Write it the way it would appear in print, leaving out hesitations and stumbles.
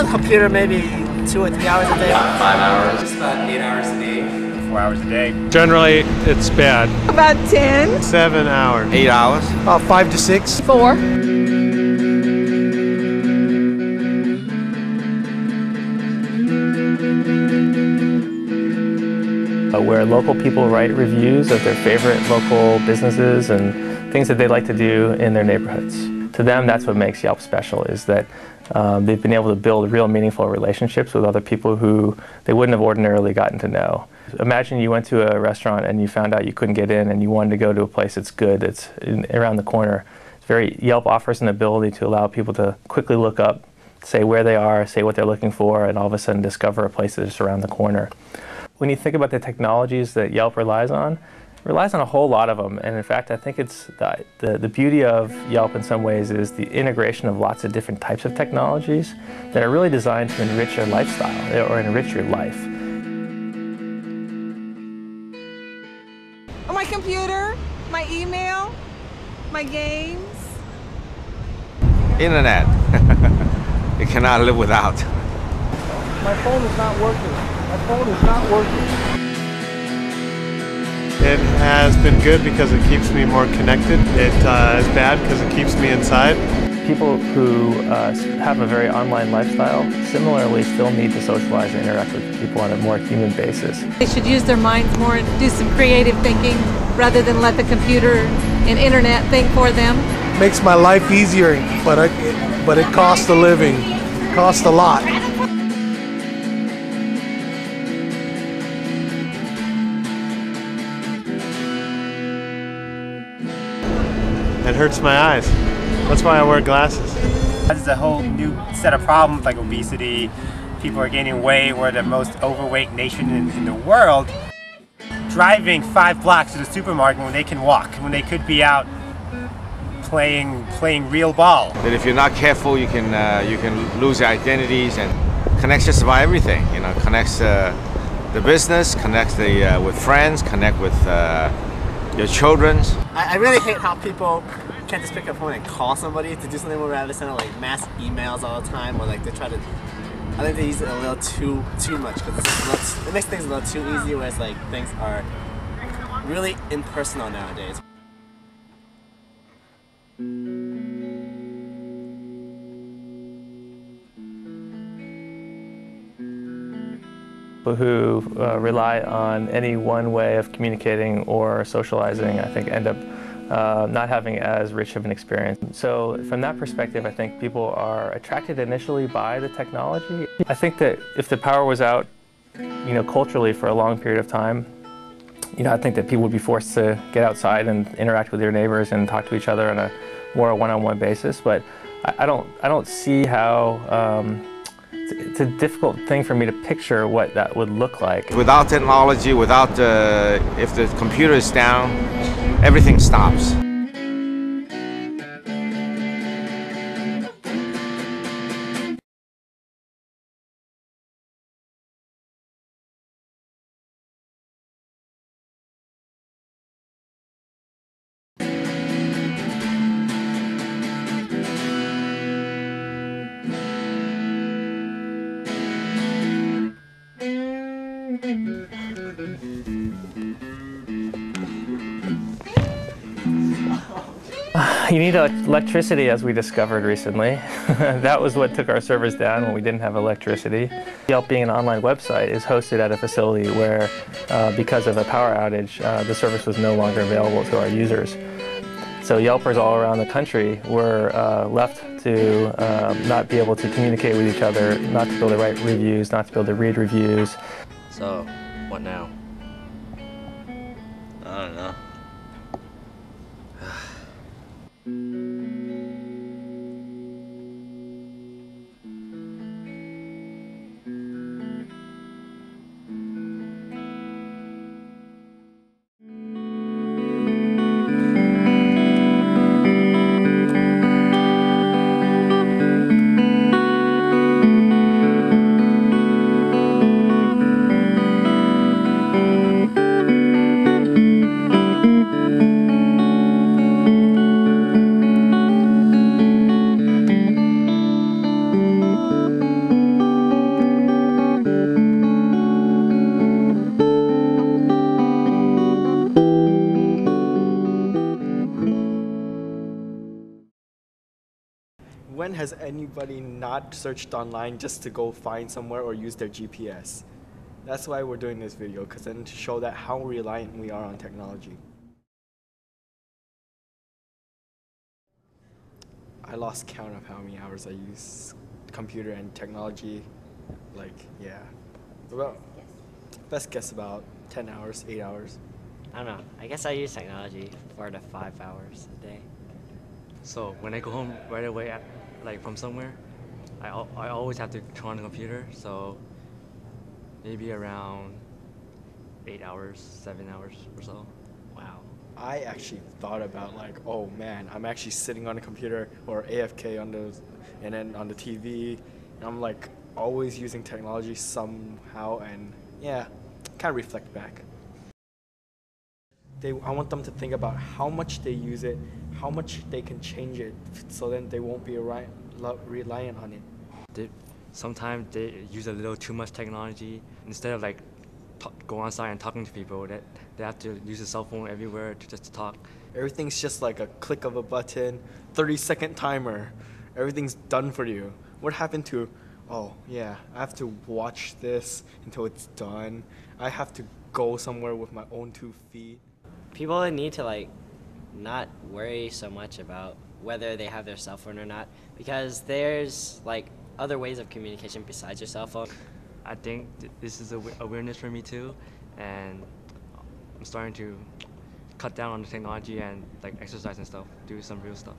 the computer maybe 2 or 3 hours a day. About 5 hours. Just about 8 hours a day. 4 hours a day. Generally, it's bad. About 10. 7 hours. 8 hours. About 5 to 6. 4. Where local people write reviews of their favorite local businesses and things that they like to do in their neighborhoods. To them, that's what makes Yelp special, is that they've been able to build real meaningful relationships with other people who they wouldn't have ordinarily gotten to know. Imagine you went to a restaurant and you found out you couldn't get in and you wanted to go to a place that's good, that's around the corner. Yelp offers an ability to allow people to quickly look up, say where they are, say what they're looking for, and all of a sudden discover a place that's around the corner. When you think about the technologies that Yelp relies on, it relies on a whole lot of them. And in fact, I think it's the beauty of Yelp in some ways is the integration of lots of different types of technologies that are really designed to enrich your lifestyle or enrich your life. On my computer, my email, my games. Internet. You cannot live without. My phone is not working. My phone is not working. It has been good because it keeps me more connected. It is bad because it keeps me inside. People who have a very online lifestyle similarly still need to socialize and interact with people on a more human basis. They should use their minds more and do some creative thinking rather than let the computer and internet think for them. Makes my life easier, but it costs a living. It costs a lot. It hurts my eyes. That's why I wear glasses. There's a whole new set of problems like obesity. People are gaining weight. We're the most overweight nation in the world. Driving 5 blocks to the supermarket when they can walk, when they could be out playing real ball. That if you're not careful, you can lose your identities, and connects just about everything. You know, connects the business, connects with friends, connect with your children. I really hate how people can't just pick up a phone and call somebody to do something rather than send out like mass emails all the time, or like they try to. I think they use it a little too much because it makes things a little too easy. Whereas like things are really impersonal nowadays. People who rely on any one way of communicating or socializing, I think, end up not having as rich of an experience. So from that perspective, I think people are attracted initially by the technology. I think that if the power was out, culturally for a long period of time, I think that people would be forced to get outside and interact with their neighbors and talk to each other on a more one-on-one basis. But I don't see how. It's a difficult thing for me to picture what that would look like. Without technology, if the computer is down, everything stops. You need electricity, as we discovered recently. That was what took our servers down when we didn't have electricity. Yelp, being an online website, is hosted at a facility where, because of a power outage, the service was no longer available to our users. So Yelpers all around the country were left to not be able to communicate with each other, not to be able to write reviews, not to be able to read reviews. So, what now? I don't know. when has anybody not searched online just to go find somewhere or use their GPS? That's why we're doing this video, because then to show that how reliant we are on technology. I lost count of how many hours I use computer and technology. Like, yeah. About, best guess about 10 hours, 8 hours. I don't know. I guess I use technology 4 to 5 hours a day. So when I go home right away, like from somewhere, I always have to turn on the computer. So maybe around 8 hours, 7 hours or so. Wow. I actually thought about like, oh man, I'm actually sitting on a computer or AFK on and then on the TV, and I'm like always using technology somehow, and yeah, kind of reflect back. I want them to think about how much they use it, how much they can change it, so then they won't be reliant on it. Sometimes they use a little too much technology. Instead of like go outside and talking to people, that they have to use a cell phone everywhere just to talk. Everything's just like a click of a button, 30-second timer. Everything's done for you. What happened to, oh yeah, I have to watch this until it's done. I have to go somewhere with my own 2 feet. People need to like not worry so much about whether they have their cell phone or not, because there's like other ways of communication besides your cell phone. I think this is awareness for me too, and I'm starting to cut down on the technology and like exercise and stuff, do some real stuff.